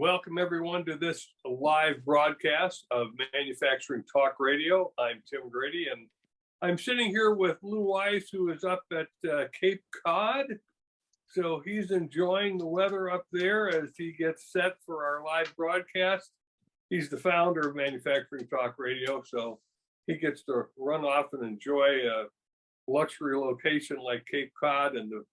Welcome everyone to this live broadcast of Manufacturing Talk Radio. I'm Tim Grady, and I'm sitting here with Lew Weiss, who is up at Cape Cod. So he's enjoying the weather up there as he gets set for our live broadcast. He's the founder of Manufacturing Talk Radio, so he gets to run off and enjoy a luxury location like Cape Cod and the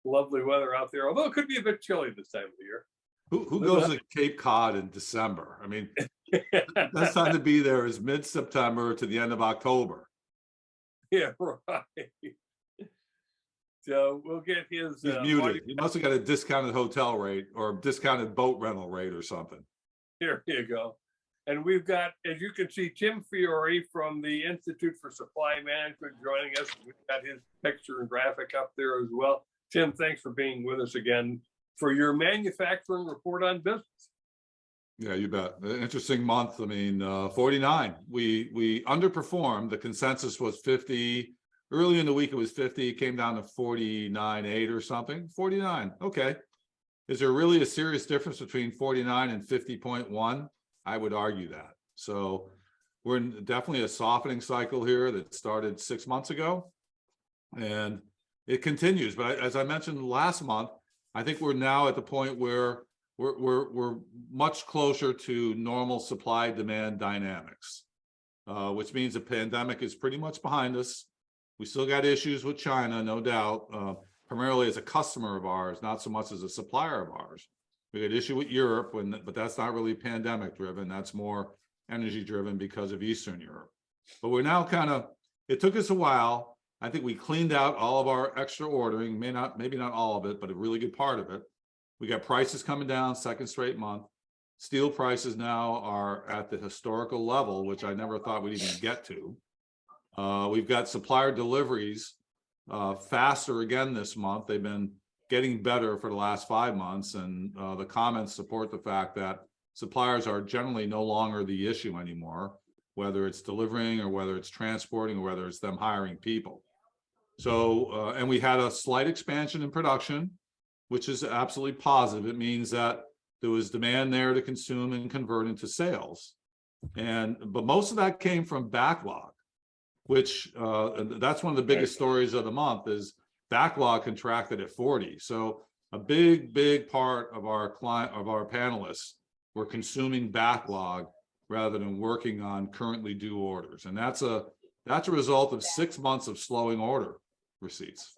lovely weather out there, although it could be a bit chilly this time of the year. Who goes to Cape Cod in December? I mean, best time to be there is mid-September to the end of October. Yeah, right. So we'll get his. He's muted. He must have got a discounted hotel rate or a discounted boat rental rate or something. Here you go. And we've got, as you can see, Tim Fiore from the Institute for Supply Management joining us. We've got his picture and graphic up there as well. Tim, thanks for being with us again for your manufacturing report on business. Yeah, you bet. Interesting month. I mean, 49. We underperformed. The consensus was 50. Early in the week, it was 50. It came down to 49.8 or something. 49. Okay. Is there really a serious difference between 49 and 50.1? I would argue that. So we're in definitely a softening cycle here that started 6 months ago, and it continues. But as I mentioned last month, I think we're now at the point where we're much closer to normal supply demand dynamics, which means the pandemic is pretty much behind us. We still got issues with China, no doubt, primarily as a customer of ours, not so much as a supplier of ours. We got issue with Europe, but that's not really pandemic driven. That's more energy driven because of Eastern Europe. But we're now it took us a while. I think we cleaned out all of our extra ordering, maybe not all of it, but a really good part of it. We got prices coming down second straight month. Steel prices now are at the historical level, which I never thought we'd even get to. We've got supplier deliveries faster again this month. They've been getting better for the last 5 months, and the comments support the fact that suppliers are generally no longer the issue anymore, whether it's delivering or whether it's transporting or whether it's them hiring people. So, and we had a slight expansion in production, which is absolutely positive. It means that there was demand there to consume and convert into sales. But most of that came from backlog, which that's one of the biggest stories of the month is backlog contracted at 40. So a big part of our panelists were consuming backlog rather than working on currently due orders. And that's a result of 6 months of slowing order receipts.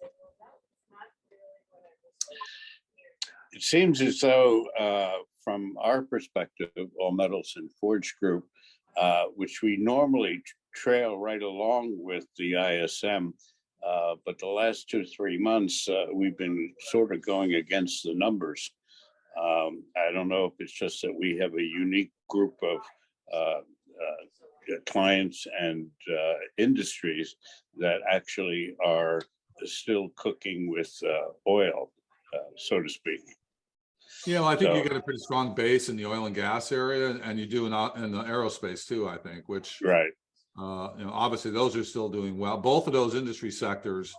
It seems as though from our perspective, All Metals and Forge Group, which we normally trail right along with the ISM, but the last 2-3 months, we've been sort of going against the numbers. I don't know if it's just that we have a unique group of clients and industries that actually are still cooking with oil, so to speak. Yeah, well, I think you get a pretty strong base in the oil and gas area, and you do in the aerospace too, I think, which right. Obviously those are still doing well. Both of those industry sectors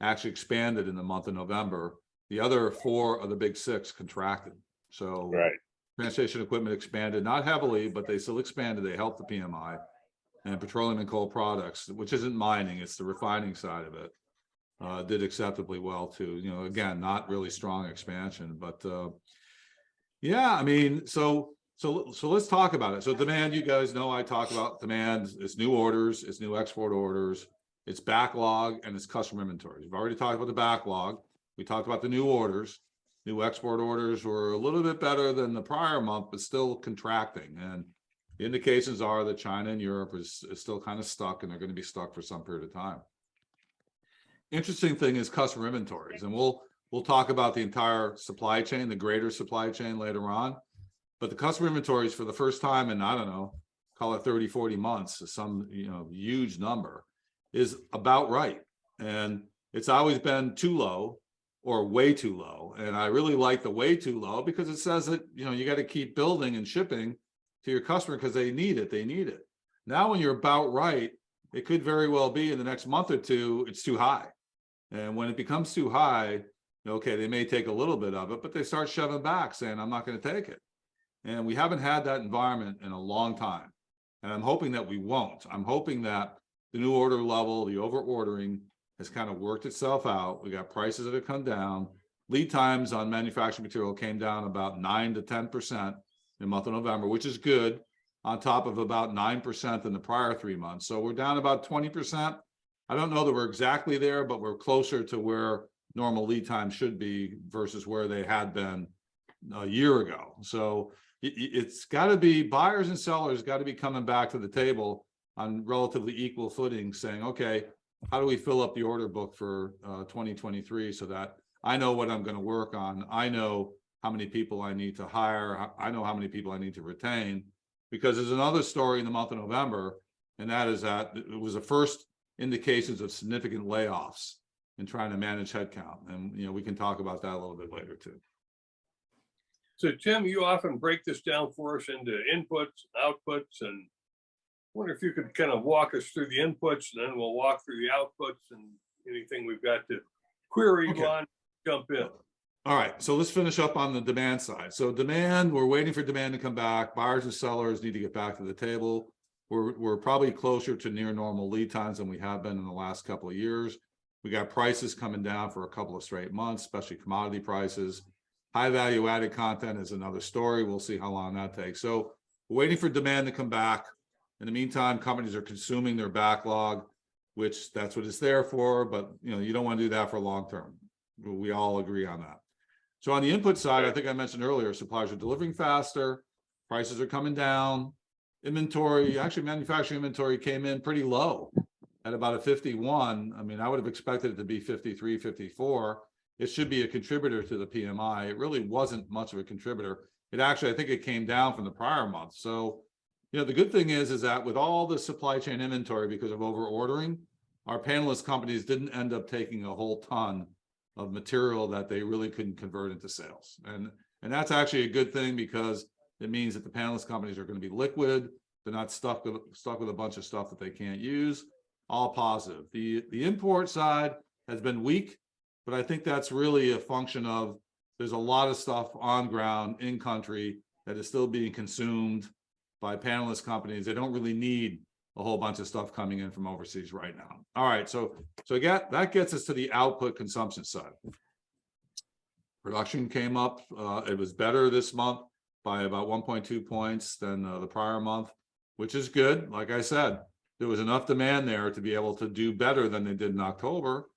actually expanded in the month of November. The other 4 of the big 6 contracted. So right. Transportation equipment expanded, not heavily, but they still expanded. They helped the PMI. And petroleum and coal products, which isn't mining, it's the refining side of it, did acceptably well too. Again, not really strong expansion, but yeah, I mean, so let's talk about it. So demand, you guys know I talk about demand. It's new orders, it's new export orders, it's backlog, and it's customer inventories. We've already talked about the backlog. We talked about the new orders. New export orders were a little bit better than the prior month, but still contracting. And the indications are that China and Europe is still kind of stuck, and they're going to be stuck for some period of time. Interesting thing is customer inventories, and we'll talk about the entire supply chain, the greater supply chain later on. But the customer inventories for the first time in, I don't know, call it 30, 40 months, some huge number, is about right. And it's always been too low or way too low. And I really like the way too low because it says that, you got to keep building and shipping to your customer because they need it. Now, when you're about right, it could very well be in the next month or two, it's too high. And when it becomes too high, okay, they may take a little bit of it, but they start shoving back saying, I'm not going to take it. And we haven't had that environment in a long time. And I'm hoping that we won't. I'm hoping that the new order level, the over ordering has kind of worked itself out. We got prices that have come down. Lead times on manufacturing material came down about 9 to 10% in the month of November, which is good, on top of about 9% in the prior 3 months. So we're down about 20%. I don't know that we're exactly there, but we're closer to where normal lead time should be versus where they had been a year ago. So it's got to be, buyers and sellers got to be coming back to the table on relatively equal footing, saying, okay, how do we fill up the order book for 2023 so that I know what I'm going to work on. I know how many people I need to hire. I know how many people I need to retain, because there's another story in the month of November, and that is that it was the first indications of significant layoffs in trying to manage headcount. And, we can talk about that a little bit later too. So Tim, you often break this down for us into inputs, outputs, and I wonder if you could kind of walk us through the inputs, and then we'll walk through the outputs, and anything we've got to query on, jump in. All right, so let's finish up on the demand side. So demand, we're waiting for demand to come back. Buyers and sellers need to get back to the table. We're probably closer to near normal lead times than we have been in the last couple of years. We got prices coming down for a couple of straight months, especially commodity prices. High value added content is another story. We'll see how long that takes. So we're waiting for demand to come back. In the meantime, companies are consuming their backlog, which that's what it's there for. But you don't want to do that for long term. We all agree on that. So on the input side, I think I mentioned earlier, suppliers are delivering faster, prices are coming down, inventory, actually manufacturing inventory came in pretty low at about a 51. I mean, I would have expected it to be 53, 54. It should be a contributor to the PMI. It really wasn't much of a contributor. It actually, I think it came down from the prior month. So, the good thing is that with all the supply chain inventory, because of over ordering, our panelist companies didn't end up taking a whole ton of material that they really couldn't convert into sales. And that's actually a good thing, because it means that the panelist companies are going to be liquid. They're not stuck with a bunch of stuff that they can't use. All positive. The import side has been weak, but I think that's really a function of there's a lot of stuff on ground in country that is still being consumed by panelist companies. They don't really need a whole bunch of stuff coming in from overseas right now. All right, so that gets us to the output consumption side. Production came up. It was better this month by about 1.2 points than the prior month, which is good. Like I said, there was enough demand there to be able to do better than they did in October.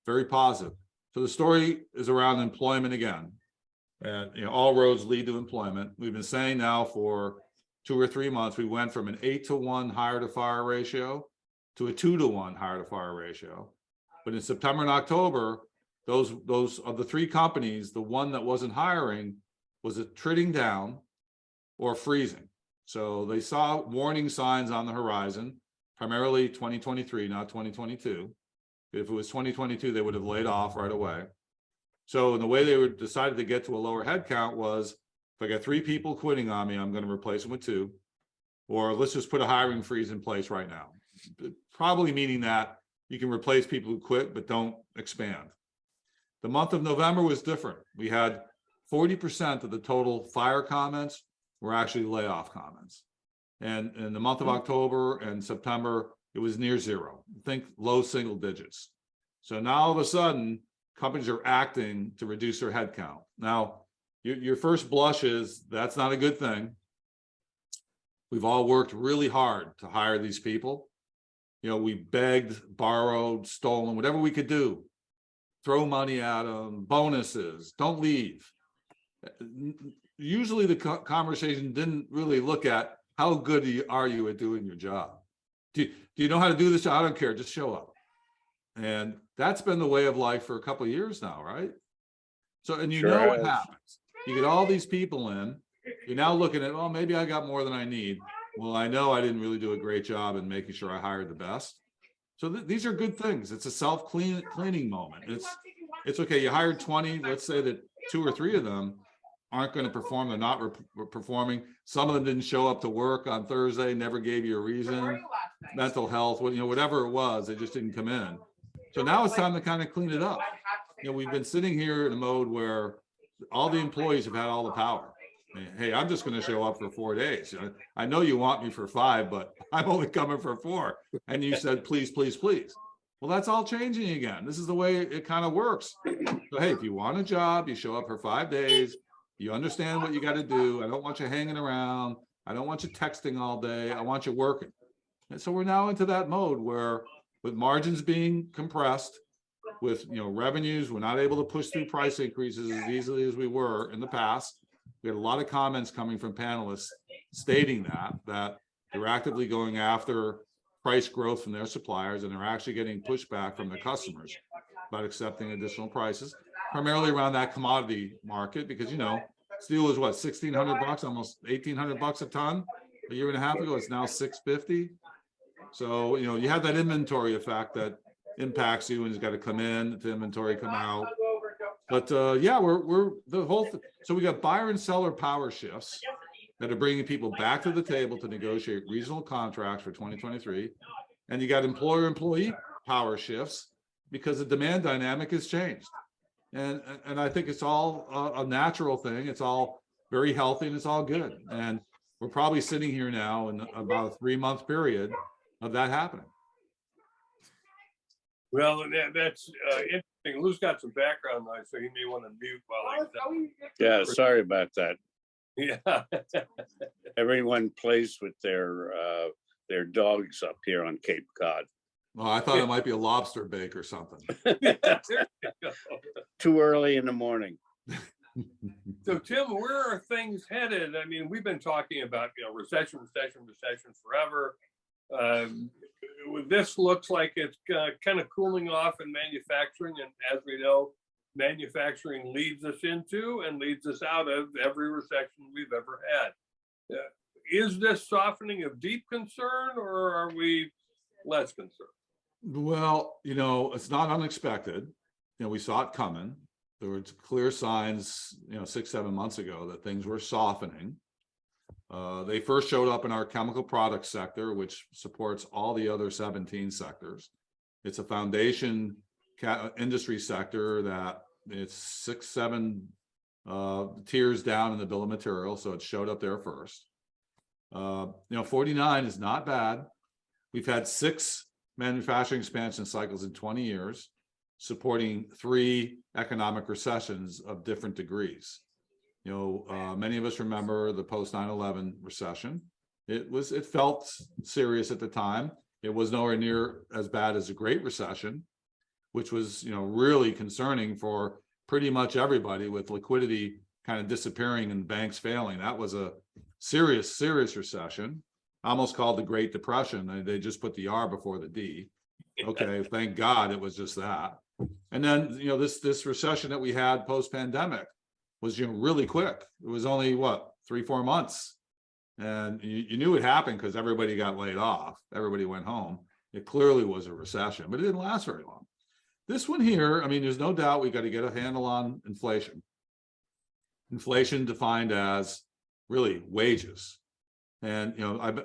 Very positive. So the story is around employment again. And all roads lead to employment. We've been saying now for 2 or 3 months, we went from an 8-to-1 hire to fire ratio to a 2-to-1 hire to fire ratio. But in September and October, those of the 3 companies, the one that wasn't hiring was attriting down or freezing. So they saw warning signs on the horizon, primarily 2023, not 2022. If it was 2022, they would have laid off right away. So the way they decided to get to a lower headcount was, if I got 3 people quitting on me, I'm going to replace them with 2, or let's just put a hiring freeze in place right now. Probably meaning that you can replace people who quit, but don't expand. The month of November was different. We had 40% of the total fire comments were actually layoff comments. And in the month of October and September, it was near 0. Think low single digits. So now all of a sudden, companies are acting to reduce their headcount. Now, your first blush is that's not a good thing. We've all worked really hard to hire these people. We begged, borrowed, stolen, whatever we could do. Throw money at them, bonuses, don't leave. Usually the conversation didn't really look at how good are you at doing your job. Do you know how to do this? I don't care, just show up. And that's been the way of life for a couple of years now, right? So, and Sure know what has. happens. You get all these people in, you're now looking at, well, maybe I got more than I need. Well, I know I didn't really do a great job in making sure I hired the best. So these are good things. It's a self-cleaning moment. It's okay. You hired 20. Let's say that 2 or 3 of them aren't going to perform. They're not performing. Some of them didn't show up to work on Thursday, never gave you a reason, mental health, whatever it was, they just didn't come in. So now it's time to kind of clean it up. We've been sitting here in a mode where all the employees have had all the power. Hey, I'm just going to show up for 4 days. I know you want me for 5, but I'm only coming for 4. And you said, please, please, please. Well, that's all changing again. This is the way it kind of works. So, hey, if you want a job, you show up for 5 days. You understand what you got to do. I don't want you hanging around. I don't want you texting all day. I want you working. And so we're now into that mode where, with margins being compressed, with revenues, we're not able to push through price increases as easily as we were in the past. We had a lot of comments coming from panelists stating that they're actively going after price growth from their suppliers, and they're actually getting pushback from their customers about accepting additional prices, primarily around that commodity market, because steel was what, $1,600, almost $1,800 a ton a year and a half ago. It's now $650. So you have that inventory effect that impacts you, and it's got to come in, the inventory come out. But yeah, we're the whole thing. So we got buyer and seller power shifts that are bringing people back to the table to negotiate reasonable contracts for 2023. And you got employer-employee power shifts because the demand dynamic has changed. And I think it's all a natural thing. It's all very healthy and it's all good. And we're probably sitting here now in about a 3-month period of that happening. Well, that's interesting. Lou's got some background noise, so he may want to mute while he's Yeah, sorry about that. Yeah. Everyone plays with their dogs up here on Cape Cod. Well, I thought it might be a lobster bake or something. There you go. Too early in the morning. So Tim, where are things headed? I mean, we've been talking about recession forever. This looks like it's kind of cooling off in manufacturing, and as we know, manufacturing leads us into and leads us out of every recession we've ever had. Is this softening of deep concern, or are we less concerned? Well, it's not unexpected. We saw it coming. There were clear signs, 6-7 months ago that things were softening. They first showed up in our chemical products sector, which supports all the other 17 sectors. It's a foundation industry sector that it's 6-7 tiers down in the bill of material, so it showed up there first. 49 is not bad. We've had 6 manufacturing expansion cycles in 20 years, supporting 3 economic recessions of different degrees. Many of us remember the post 9/11 recession. It felt serious at the time. It was nowhere near as bad as the Great Recession, which was really concerning for pretty much everybody, with liquidity kind of disappearing and banks failing. That was a serious recession, almost called the Great Depression. They just put the R before the D. Okay, thank God it was just that. And then this recession that we had post-pandemic was really quick. It was only 3-4 months, and you knew it happened because everybody got laid off, everybody went home. It clearly was a recession, but it didn't last very long. This one here, I mean, there's no doubt we got to get a handle on inflation. Inflation defined as really wages. And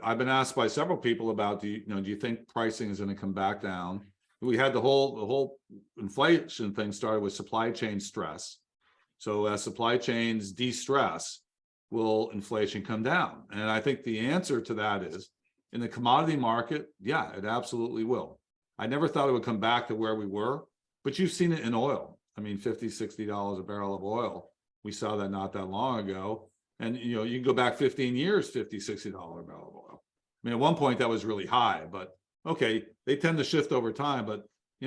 I've been asked by several people about, do you think pricing is going to come back down? We had the whole inflation thing started with supply chain stress. So as supply chains de-stress, will inflation come down? And I think the answer to that is, in the commodity market, yeah, it absolutely will. I never thought it would come back to where we were, but you've seen it in oil. I mean, $50, $60 a barrel of oil. We saw that not that long ago. And you can go back 15 years, $50, $60 a barrel of oil. I mean, at one point that was really high, but okay, they tend to shift over time. But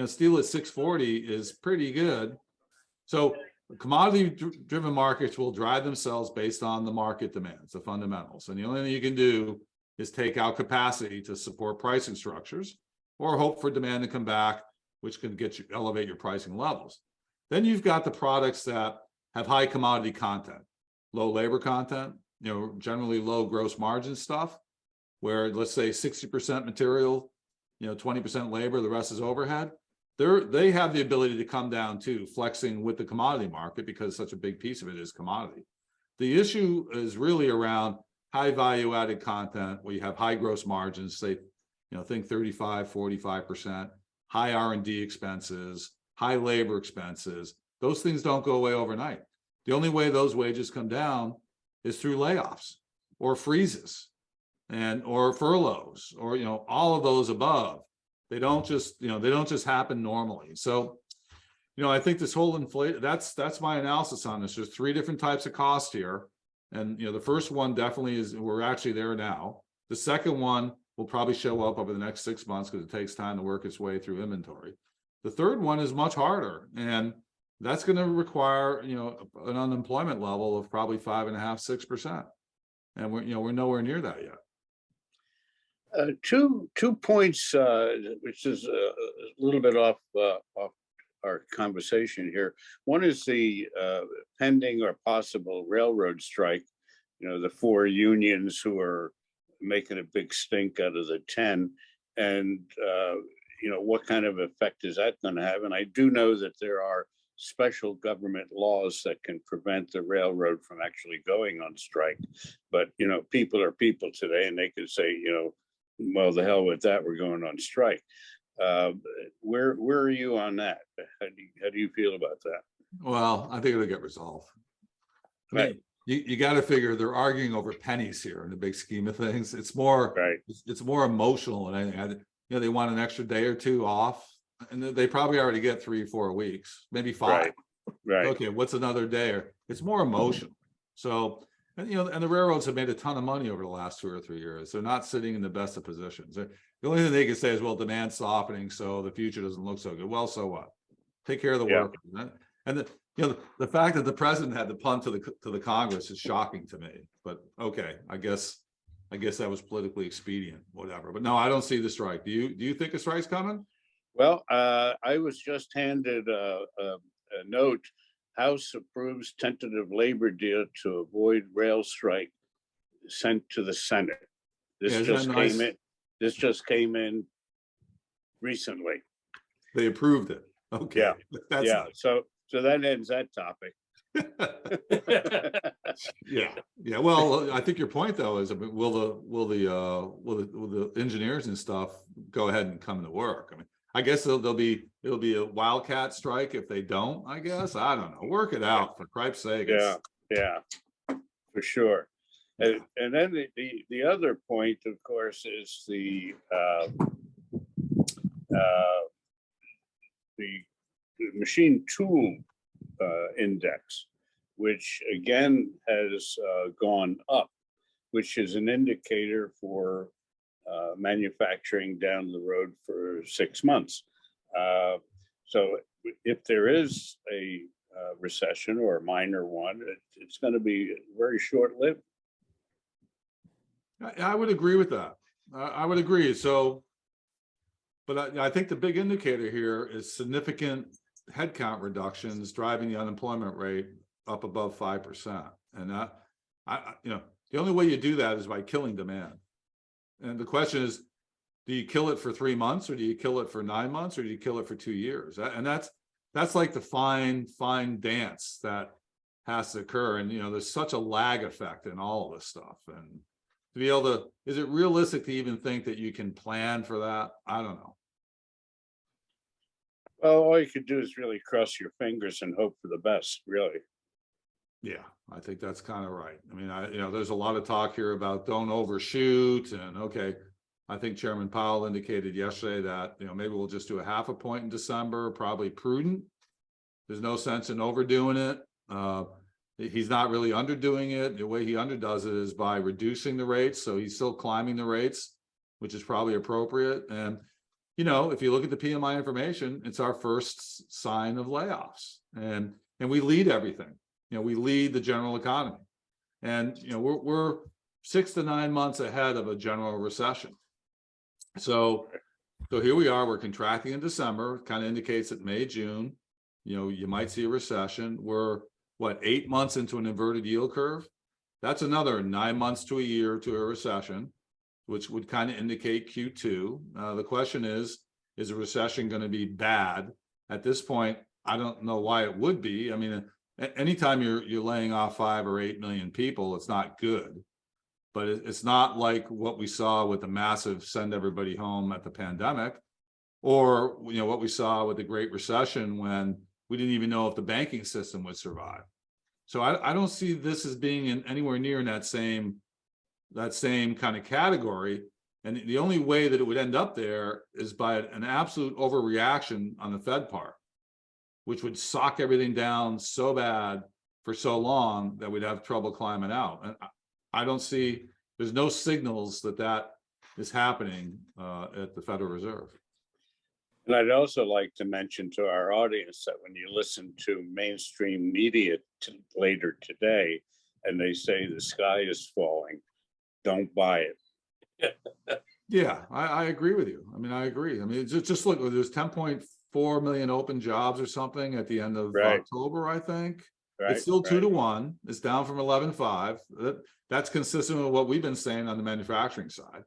steel at 640 is pretty good. So commodity-driven markets will drive themselves based on the market demands, the fundamentals. And the only thing you can do is take out capacity to support pricing structures, or hope for demand to come back, which can elevate your pricing levels. Then you've got the products that have high commodity content, low labor content, generally low gross margin stuff, where let's say 60% material, 20% labor, the rest is overhead. They have the ability to come down too, flexing with the commodity market, because such a big piece of it is commodity. The issue is really around high value added content, where you have high gross margins, say, think 35, 45%, high R&D expenses, high labor expenses. Those things don't go away overnight. The only way those wages come down is through layoffs or freezes or furloughs or, all of those above. They don't just happen normally. So, I think this whole inflation, that's my analysis on this. There's three different types of cost here. And, the first one definitely is, we're actually there now. The second one will probably show up over the next 6 months because it takes time to work its way through inventory. The third one is much harder, and that's going to require, an unemployment level of probably 5.5%, 6%. And we're nowhere near that yet. Two points, which is a little bit off our conversation here. One is the pending or possible railroad strike. The 4 unions who are making a big stink out of the 10, and what kind of effect is that going to have? And I do know that there are special government laws that can prevent the railroad from actually going on strike. But people are people today, and they could say, well, the hell with that, we're going on strike. Where are you on that? How do you feel about that? Well, I think it'll get resolved. Right. You got to figure they're arguing over pennies here in the big scheme of things. It's more, right. It's more emotional than anything. They want an extra day or two off, and they probably already get 3 or 4 weeks, maybe 5. Right. Okay, what's another day? Or it's more emotional. So, and the railroads have made a ton of money over the last 2 or 3 years. They're not sitting in the best of positions. The only thing they can say is, well, demand's softening, so the future doesn't look so good. Well, so what? Take care of the work. And the fact that the president had to punt to the Congress is shocking to me. But okay, I guess that was politically expedient, whatever. But no, I don't see the strike. Do you think a strike's coming? Well, I was just handed a note. House approves tentative labor deal to avoid rail strike, sent to the Senate. This just came in recently. They approved it. Okay. Yeah. Nice. So that ends that topic. Yeah. Well, I think your point though is, will the engineers and stuff go ahead and come to work? I mean, I guess it'll be a wildcat strike if they don't. I guess I don't know. Work it out, for Christ's sake. Yeah, for sure. And then the other point, of course, is the machine tool index, which again has gone up, which is an indicator for manufacturing down the road for 6 months. So if there is a recession or a minor one, it's going to be very short-lived. I would agree with that. I would agree. So, but I think the big indicator here is significant headcount reductions driving the unemployment rate up above 5%. And that, the only way you do that is by killing demand. And the question is, do you kill it for 3 months, or do you kill it for 9 months, or do you kill it for 2 years? And that's like the fine dance that has to occur. And, there's such a lag effect in all of this stuff. And to be able to, is it realistic to even think that you can plan for that? I don't know. Well, all you could do is really cross your fingers and hope for the best, really. Yeah, I think that's kind of right. I mean, there's a lot of talk here about don't overshoot, and okay, I think Chairman Powell indicated yesterday that, maybe we'll just do a 0.5 point in December, probably prudent. There's no sense in overdoing it. He's not really underdoing it. The way he underdoes it is by reducing the rates. So he's still climbing the rates, which is probably appropriate. And, if you look at the PMI information, it's our first sign of layoffs, and we lead everything. We lead the general economy, and we're 6 to 9 months ahead of a general recession. So here we are. We're contracting in December. Kind of indicates that May, June, you might see a recession. We're 8 months into an inverted yield curve. That's another 9 months to a year to a recession, which would kind of indicate Q2. The question is a recession going to be bad? At this point, I don't know why it would be. I mean, anytime you're laying off 5 or 8 million people, it's not good. But it's not like what we saw with the massive send everybody home at the pandemic, or what we saw with the Great Recession, when we didn't even know if the banking system would survive. So I don't see this as being in anywhere near in that same kind of category. And the only way that it would end up there is by an absolute overreaction on the Fed part, which would sock everything down so bad for so long that we'd have trouble climbing out. And I don't see, there's no signals that is happening at the Federal Reserve. And I'd also like to mention to our audience that when you listen to mainstream media later today, and they say the sky is falling, don't buy it. Yeah, I agree with you. I mean, I agree. I mean, just look, there's 10.4 million open jobs or something at the end of October, I think. It's still 2 to 1. It's down from 11.5. That's consistent with what we've been saying on the manufacturing side.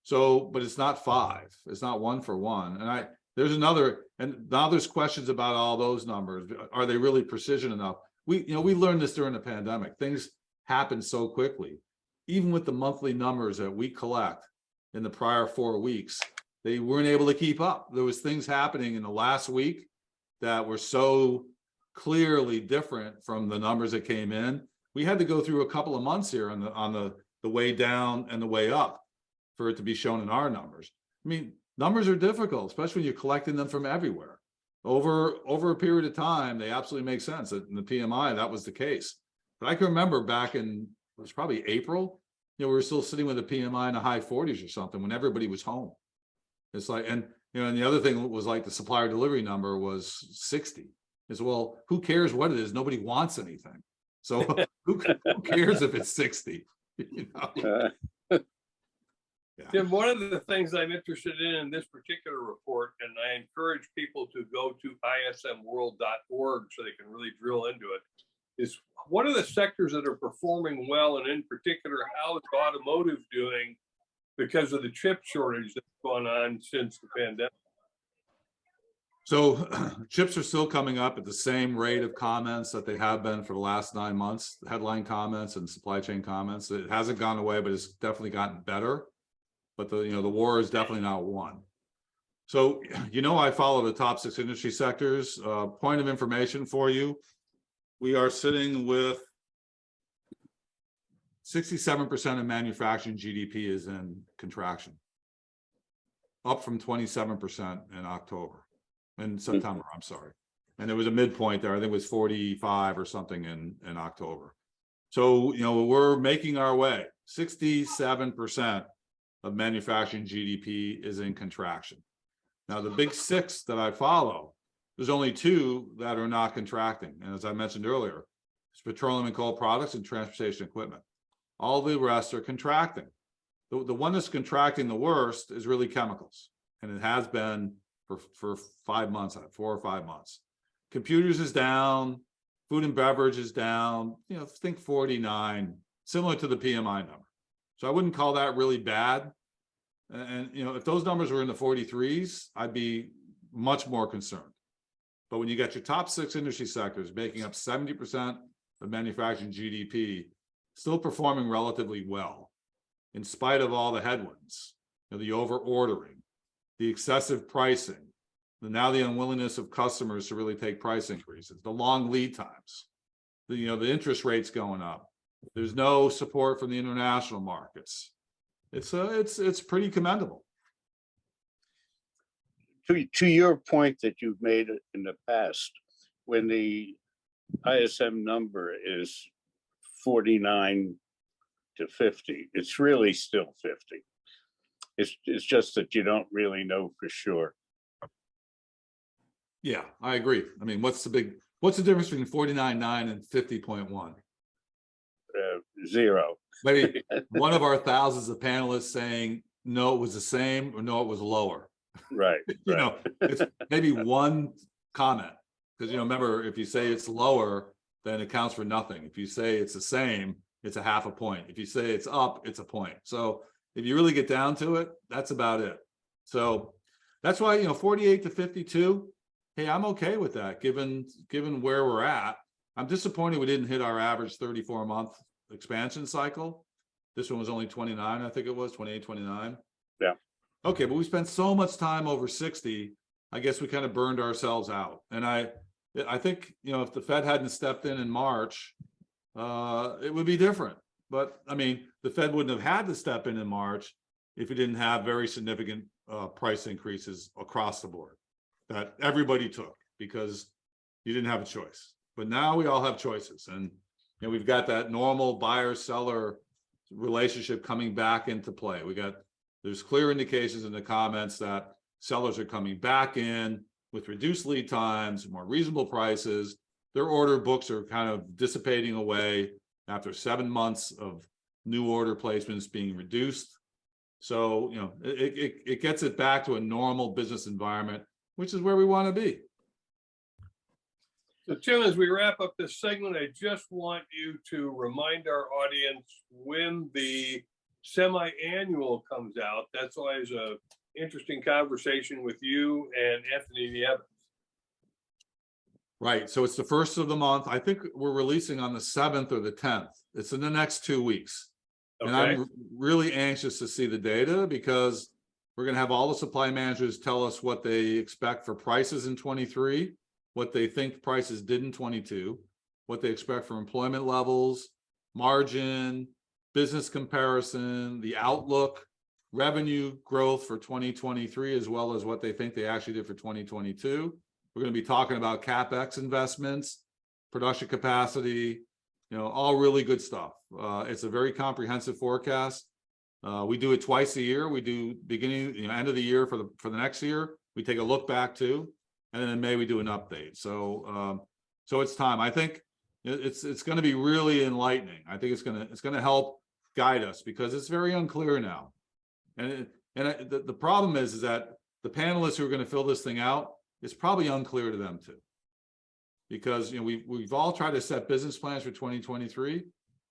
So, but it's not 5. It's not 1 for 1. And there's another, and now there's questions about all those numbers. Are they really precision enough? We learned this during the pandemic. Things happen so quickly. Even with the monthly numbers that we collect in the prior 4 weeks, they weren't able to keep up. There was things happening in the last week that were so clearly different from the numbers that came in. We had to go through a couple of months here on the way down and the way up for it to be shown in our numbers. I mean, numbers are difficult, especially when you're collecting them from everywhere. Over a period of time, they absolutely make sense. In the PMI, that was the case. But I can remember back in, it was probably April, we were still sitting with a PMI in the high 40s or something when everybody was home. It's like, and the other thing was like the supplier delivery number was 60. Is, well, who cares what it is? Nobody wants anything. So who cares if it's 60? Tim, one of the things I'm interested in this particular report, and I encourage people to go to ismworld.org so they can really drill into it, is what are the sectors that are performing well, and in particular, how is automotive doing because of the chip shortage that's gone on since the pandemic? So chips are still coming up at the same rate of comments that they have been for the last 9 months, headline comments and supply chain comments. It hasn't gone away, but it's definitely gotten better. But the war is definitely not won. So, I follow the top 6 industry sectors. Point of information for you. We are sitting with 67% of manufacturing GDP is in contraction, up from 27% in September, I'm sorry. And there was a midpoint there, I think it was 45 or something in October. So, we're making our way. 67% of manufacturing GDP is in contraction. Now, the big 6 that I follow, there's only 2 that are not contracting. And as I mentioned earlier, it's petroleum and coal products and transportation equipment. All the rest are contracting. The one that's contracting the worst is really chemicals. And it has been for 5 months, 4 or 5 months. Computers is down, food and beverage is down, think 49, similar to the PMI number. So I wouldn't call that really bad. And, if those numbers were in the 43s, I'd be much more concerned. But when you got your top 6 industry sectors making up 70% of manufacturing GDP, still performing relatively well, in spite of all the headwinds, the over ordering, the excessive pricing, now the unwillingness of customers to really take price increases, the long lead times, the interest rates going up. There's no support from the international markets. It's pretty commendable. To your point that you've made in the past, when the ISM number is 49 to 50, it's really still 50. It's just that you don't really know for sure. Yeah, I agree. I mean, what's the difference between 49.9 and 50.1? 0. Maybe one of our thousands of panelists saying no, it was the same, or no, it was lower. Right. It's maybe one comment, because remember, if you say it's lower, then it counts for nothing. If you say it's the same, it's a half a point. If you say it's up, it's a point. So if you really get down to it, that's about it. So that's why 48 to 52. Hey, I'm okay with that, given where we're at. I'm disappointed we didn't hit our average 34-month expansion cycle. This one was only 29, I think it was 28, 29. Yeah. Okay, but we spent so much time over 60. I guess we kind of burned ourselves out. And I think, if the Fed hadn't stepped in March, it would be different. But I mean, the Fed wouldn't have had to step in March if it didn't have very significant price increases across the board that everybody took because you didn't have a choice. But now we all have choices, and we've got that normal buyer-seller relationship coming back into play. There's clear indications in the comments that sellers are coming back in with reduced lead times, more reasonable prices. Their order books are kind of dissipating away after 7 months of new order placements being reduced. So, it gets it back to a normal business environment, which is where we want to be. So Tim, as we wrap up this segment, I just want you to remind our audience when the semi-annual comes out. That's always a interesting conversation with you and Anthony Evans. Right. So it's the first of the month. I think we're releasing on the 7th or the 10th. It's in the next 2 weeks. Okay. And I'm really anxious to see the data because we're going to have all the supply managers tell us what they expect for prices in 23, what they think prices did in 22, what they expect for employment levels, margin, business comparison, the outlook, revenue growth for 2023, as well as what they think they actually did for 2022. We're going to be talking about CapEx investments, production capacity, all really good stuff. It's a very comprehensive forecast. We do it twice a year. We do beginning, end of the year for the next year. We take a look back too, and then in May we do an update. So it's time. I think it's going to be really enlightening. I think it's going to help guide us because it's very unclear now. And the problem is that the panelists who are going to fill this thing out, it's probably unclear to them too, because we've all tried to set business plans for 2023,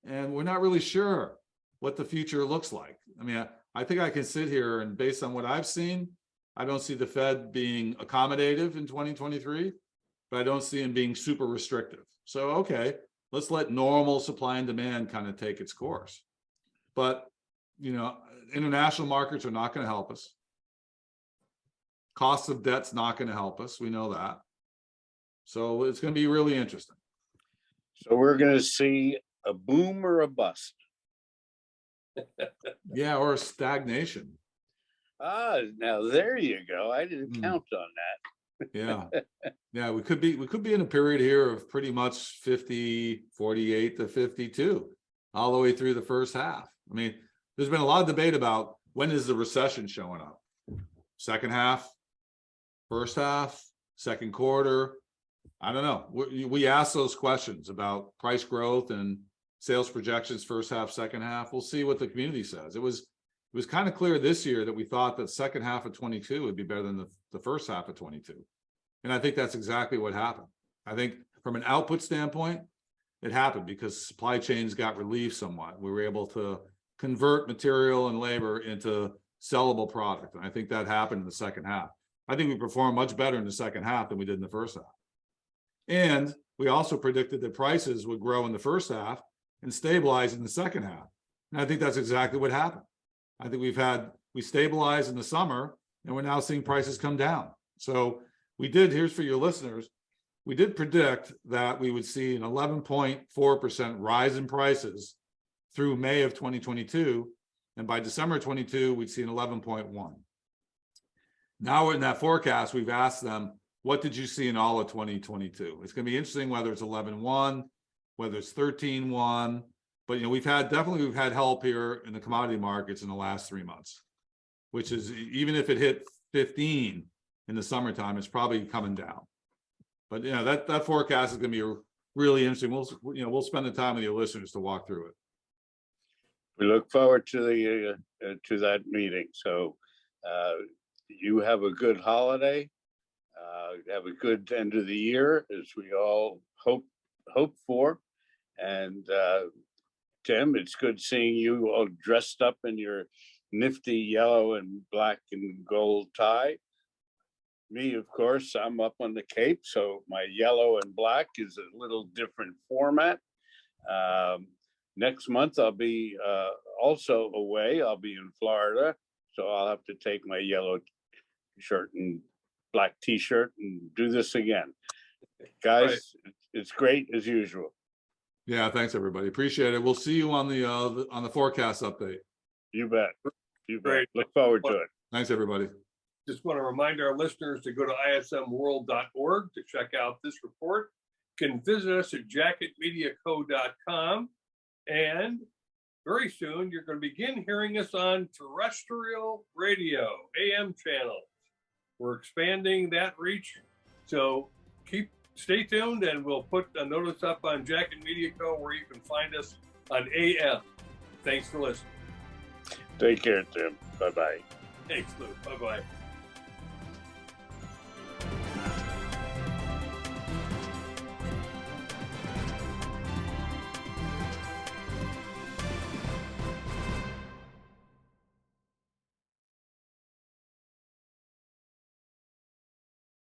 and we're not really sure what the future looks like. I mean, I think I can sit here and based on what I've seen, I don't see the Fed being accommodative in 2023, but I don't see them being super restrictive. So, okay, let's let normal supply and demand kind of take its course. But, international markets are not going to help us. Cost of debt's not going to help us. We know that. So it's going to be really interesting. So we're going to see a boom or a bust. Yeah, or a stagnation. Now there you go. I didn't count on that. Yeah, we could be in a period here of pretty much 48 to 52 all the way through the first half. I mean, there's been a lot of debate about when is the recession showing up. Second half, first half, second quarter. I don't know. We asked those questions about price growth and sales projections, first half, second half. We'll see what the community says. It was kind of clear this year that we thought that second half of 22 would be better than the first half of 22. And I think that's exactly what happened. I think from an output standpoint, it happened because supply chains got relieved somewhat. We were able to convert material and labor into sellable product. And I think that happened in the second half. I think we performed much better in the second half than we did in the first half. And we also predicted that prices would grow in the first half and stabilize in the second half. And I think that's exactly what happened. I think we stabilized in the summer and we're now seeing prices come down. So here's for your listeners, we did predict that we would see an 11.4% rise in prices through May of 2022. And by December 22, we'd see an 11.1. Now we're in that forecast, we've asked them, what did you see in all of 2022? It's going to be interesting whether it's 11.1, whether it's 13.1. But we've had help here in the commodity markets in the last 3 months, which is even if it hit 15 in the summertime, it's probably coming down. But that forecast is going to be really interesting. We'll spend the time with your listeners to walk through it. We look forward to that meeting. So you have a good holiday. Have a good end of the year, as we all hope for. And Tim, it's good seeing you all dressed up in your nifty yellow and black and gold tie. Me, of course, I'm up on the Cape, so my yellow and black is a little different format. Next month, I'll be also away. I'll be in Florida, so I'll have to take my yellow shirt and black t-shirt and do this again. Guys, it's great as usual. Yeah, thanks, everybody. Appreciate it. We'll see you on the forecast update. You bet. You bet. Great. Look forward to it. Thanks, everybody. Just want to remind our listeners to go to ismworld.org to check out this report. You can visit us at jacketmediaco.com. And very soon, you're going to begin hearing us on terrestrial radio, AM channels. We're expanding that reach. So stay tuned, and we'll put a notice up on Jacket Media Co. where you can find us on AM. Thanks for listening. Take care, Tim. Bye-bye. Thanks, Lou. Bye-bye.